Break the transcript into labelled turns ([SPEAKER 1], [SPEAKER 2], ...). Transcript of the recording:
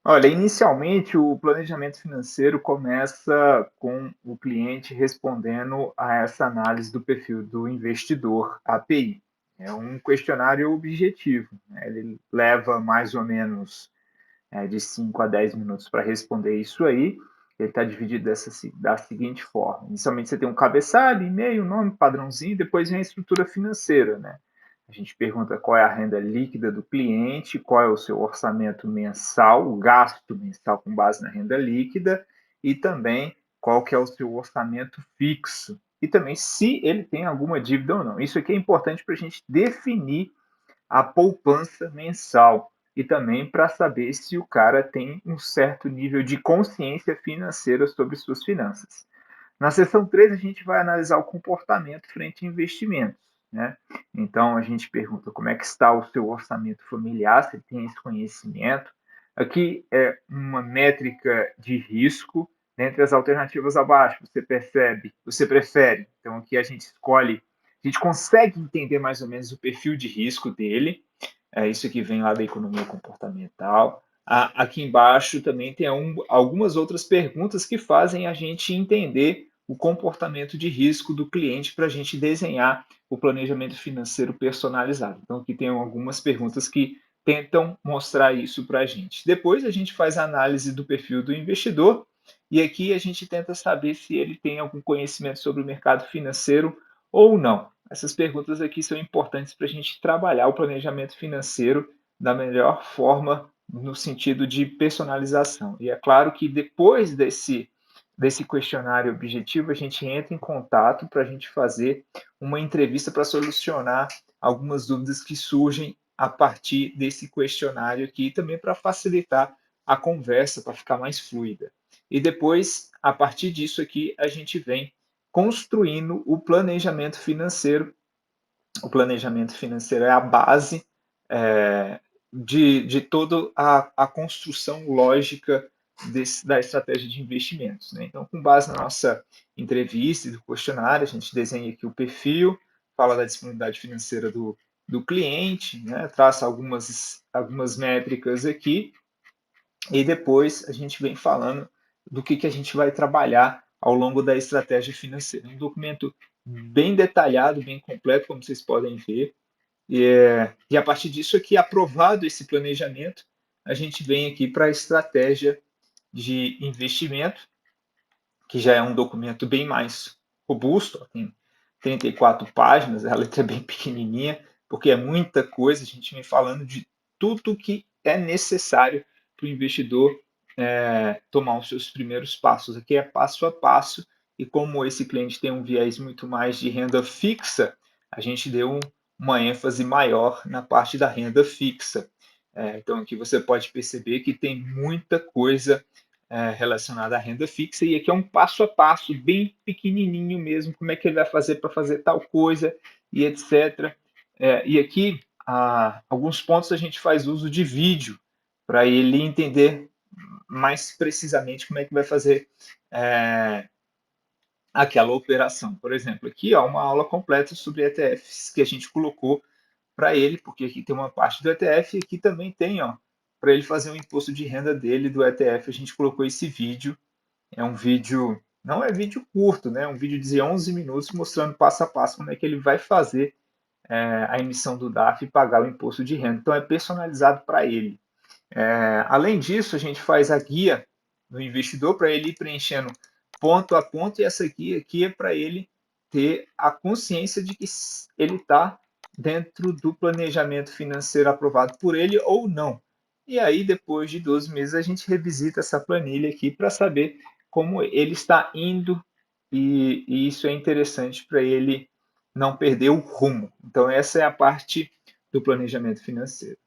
[SPEAKER 1] Olha, inicialmente o planejamento financeiro começa com o cliente respondendo a essa análise do perfil do investidor, API. É um questionário objetivo, né? Ele leva mais ou menos de 5 a 10 minutos para responder isso aí. Ele está dividido da seguinte forma: inicialmente você tem um cabeçalho, e-mail, nome, padrãozinho, depois vem a estrutura financeira, né? A gente pergunta qual é a renda líquida do cliente, qual é o seu orçamento mensal, o gasto mensal com base na renda líquida, e também qual que é o seu orçamento fixo. E também se ele tem alguma dívida ou não. Isso aqui é importante para a gente definir a poupança mensal e também para saber se o cara tem um certo nível de consciência financeira sobre suas finanças. Na seção 3, a gente vai analisar o comportamento frente a investimentos. Né? Então, a gente pergunta como é que está o seu orçamento familiar, se ele tem esse conhecimento. Aqui é uma métrica de risco. Dentre as alternativas abaixo, você prefere. Então, aqui a gente escolhe, a gente consegue entender mais ou menos o perfil de risco dele. Isso aqui vem lá da economia comportamental. Aqui embaixo também tem algumas outras perguntas que fazem a gente entender o comportamento de risco do cliente para a gente desenhar o planejamento financeiro personalizado. Então, aqui tem algumas perguntas que tentam mostrar isso para a gente. Depois, a gente faz a análise do perfil do investidor e aqui a gente tenta saber se ele tem algum conhecimento sobre o mercado financeiro ou não. Essas perguntas aqui são importantes para a gente trabalhar o planejamento financeiro da melhor forma no sentido de personalização. E é claro que depois desse questionário objetivo, a gente entra em contato para a gente fazer uma entrevista para solucionar algumas dúvidas que surgem a partir desse questionário aqui, também para facilitar a conversa, para ficar mais fluida. E depois, a partir disso aqui, a gente vem construindo o planejamento financeiro. O planejamento financeiro é a base de toda a construção lógica da estratégia de investimentos. Né? Então, com base na nossa entrevista e do questionário, a gente desenha aqui o perfil, fala da disponibilidade financeira do cliente, né? Traça algumas métricas aqui, e depois a gente vem falando do que a gente vai trabalhar ao longo da estratégia financeira. Um documento bem detalhado, bem completo, como vocês podem ver. E a partir disso aqui, aprovado esse planejamento, a gente vem aqui para a estratégia de investimento, que já é um documento bem mais robusto, tem 34 páginas, a letra é bem pequenininha, porque é muita coisa, a gente vem falando de tudo que é necessário para o investidor tomar os seus primeiros passos. Aqui é passo a passo, e como esse cliente tem um viés muito mais de renda fixa, a gente deu uma ênfase maior na parte da renda fixa. Então aqui você pode perceber que tem muita coisa relacionada à renda fixa, e aqui é um passo a passo, bem pequenininho mesmo, como é que ele vai fazer para fazer tal coisa, e etc. E aqui, alguns pontos a gente faz uso de vídeo, para ele entender mais precisamente como é que vai fazer aquela operação. Por exemplo, aqui uma aula completa sobre ETFs que a gente colocou para ele, porque aqui tem uma parte do ETF e aqui também tem, para ele fazer o imposto de renda dele do ETF, a gente colocou esse vídeo. É um vídeo, não é vídeo curto, né? É um vídeo de 11 minutos mostrando passo a passo como é que ele vai fazer a emissão do DAF e pagar o imposto de renda. Então é personalizado para ele. Além disso, a gente faz a guia do investidor para ele ir preenchendo ponto a ponto, e essa guia aqui é para ele ter a consciência de que ele está dentro do planejamento financeiro aprovado por ele ou não. E aí, depois de 12 meses, a gente revisita essa planilha aqui para saber como ele está indo, e isso é interessante para ele não perder o rumo. Então, essa é a parte do planejamento financeiro.